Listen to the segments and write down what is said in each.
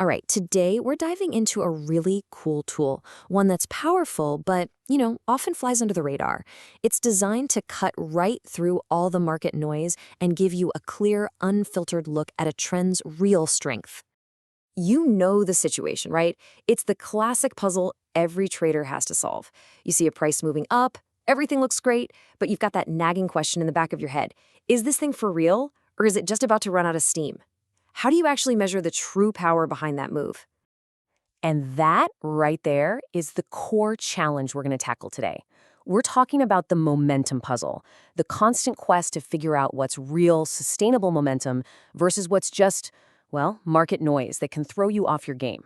All right, today we're diving into a really cool tool, one that's powerful, but, often flies under the radar. It's designed to cut right through all the market noise and give you a clear, unfiltered look at a trend's real strength. You know the situation, right? It's the classic puzzle every trader has to solve. You see a price moving up, everything looks great, but you've got that nagging question in the back of your head. Is this thing for real, or is it just about to run out of steam? How do you actually measure the true power behind that move? And that right there is the core challenge we're going to tackle today. We're talking about the momentum puzzle, the constant quest to figure out what's real, sustainable momentum versus what's just, well, market noise that can throw you off your game.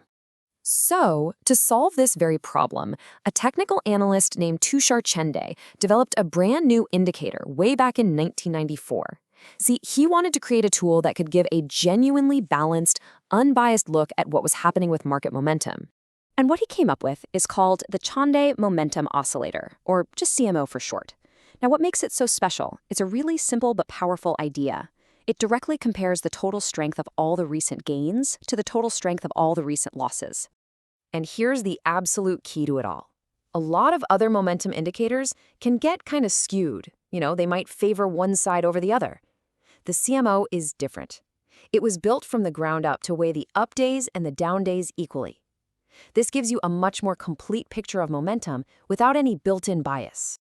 So, to solve this very problem, a technical analyst named Tushar Chande developed a brand new indicator way back in 1994. See, he wanted to create a tool that could give a genuinely balanced, unbiased look at what was happening with market momentum. And what he came up with is called the Chande Momentum Oscillator, or just CMO for short. Now, what makes it so special? It's a really simple but powerful idea. It directly compares the total strength of all the recent gains to the total strength of all the recent losses. And here's the absolute key to it all. A lot of other momentum indicators can get kind of skewed. They might favor one side over the other. The CMO is different. It was built from the ground up to weigh the up days and the down days equally. This gives you a much more complete picture of momentum without any built-in bias.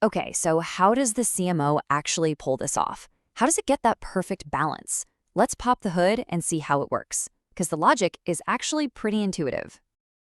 Okay, so how does the CMO actually pull this off? How does it get that perfect balance? Let's pop the hood and see how it works, because the logic is actually pretty intuitive.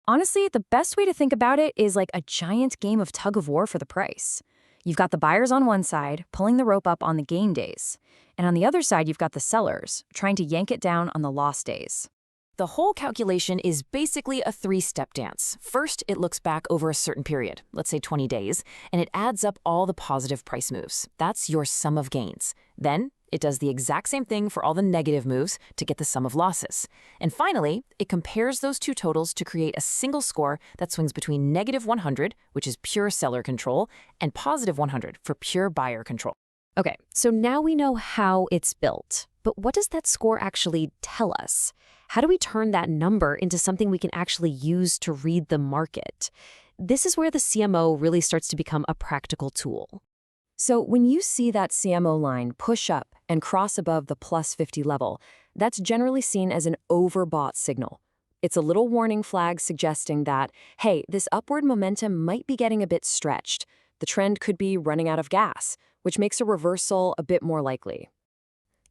Honestly, the best way to think about it is like a giant game of tug-of-war for the price. You've got the buyers on one side, pulling the rope up on the gain days. And on the other side, you've got the sellers, trying to yank it down on the loss days. The whole calculation is basically a three-step dance. First, it looks back over a certain period, let's say 20 days, and it adds up all the positive price moves. That's your sum of gains. Then, it does the exact same thing for all the negative moves to get the sum of losses. And finally, it compares those two totals to create a single score that swings between negative 100, which is pure seller control, and positive 100 for pure buyer control. Okay, so now we know how it's built. But what does that score actually tell us? How do we turn that number into something we can actually use to read the market? This is where the CMO really starts to become a practical tool. So when you see that CMO line push up and cross above the plus 50 level, that's generally seen as an overbought signal. It's a little warning flag suggesting that, hey, this upward momentum might be getting a bit stretched. The trend could be running out of gas, which makes a reversal a bit more likely.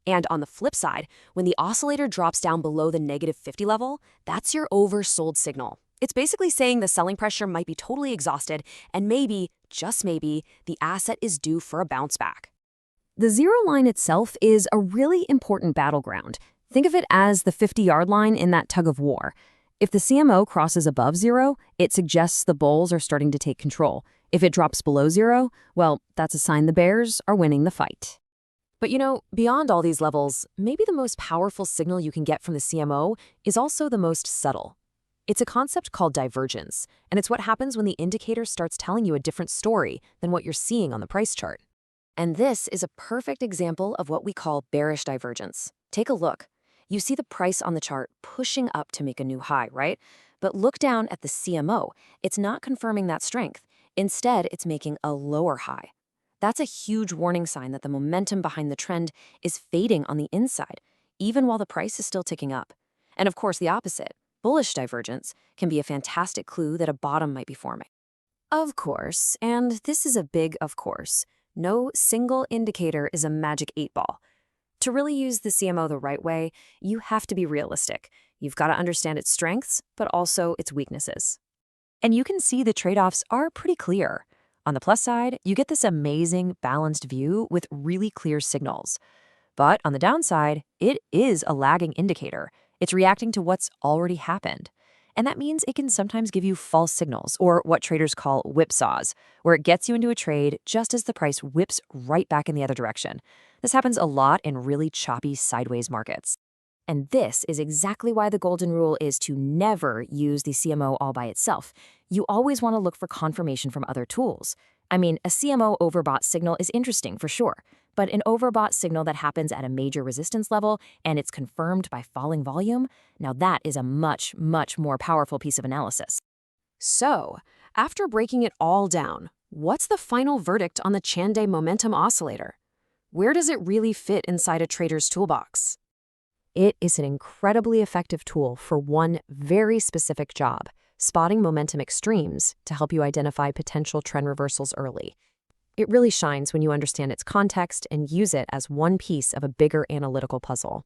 And on the flip side, when the oscillator drops down below the negative 50 level, that's your oversold signal. It's basically saying the selling pressure might be totally exhausted, and maybe, just maybe, the asset is due for a bounce back. The zero line itself is a really important battleground. Think of it as the 50-yard line in that tug-of-war. If the CMO crosses above zero, it suggests the bulls are starting to take control. If it drops below zero, well, that's a sign the bears are winning the fight. But beyond all these levels, maybe the most powerful signal you can get from the CMO is also the most subtle. It's a concept called divergence, and it's what happens when the indicator starts telling you a different story than what you're seeing on the price chart. And this is a perfect example of what we call bearish divergence. Take a look. You see the price on the chart pushing up to make a new high, right? But look down at the CMO. It's not confirming that strength. Instead, it's making a lower high. That's a huge warning sign that the momentum behind the trend is fading on the inside, even while the price is still ticking up. And of course, the opposite. Bullish divergence can be a fantastic clue that a bottom might be forming. Of course, and this is a big of course, no single indicator is a magic 8-ball. To really use the CMO the right way, you have to be realistic. You've got to understand its strengths, but also its weaknesses. And you can see the trade-offs are pretty clear. On the plus side, you get this amazing, balanced view with really clear signals. But on the downside, it is a lagging indicator. It's reacting to what's already happened. And that means it can sometimes give you false signals, or what traders call whipsaws, where it gets you into a trade just as the price whips right back in the other direction. This happens a lot in really choppy sideways markets. And this is exactly why the golden rule is to never use the CMO all by itself. You always want to look for confirmation from other tools. I mean, a CMO overbought signal is interesting for sure, But an overbought signal that happens at a major resistance level and it's confirmed by falling volume, now that is a much, much more powerful piece of analysis. So, after breaking it all down, what's the final verdict on the Chande Momentum Oscillator? Where does it really fit inside a trader's toolbox? It is an incredibly effective tool for one very specific job, spotting momentum extremes to help you identify potential trend reversals early. It really shines when you understand its context and use it as one piece of a bigger analytical puzzle.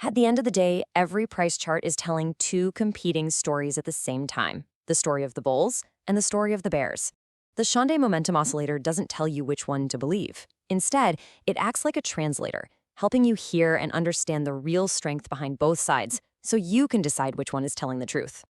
At the end of the day, every price chart is telling two competing stories at the same time, the story of the bulls and the story of the bears. The Chande Momentum Oscillator doesn't tell you which one to believe. Instead, it acts like a translator, helping you hear and understand the real strength behind both sides so you can decide which one is telling the truth.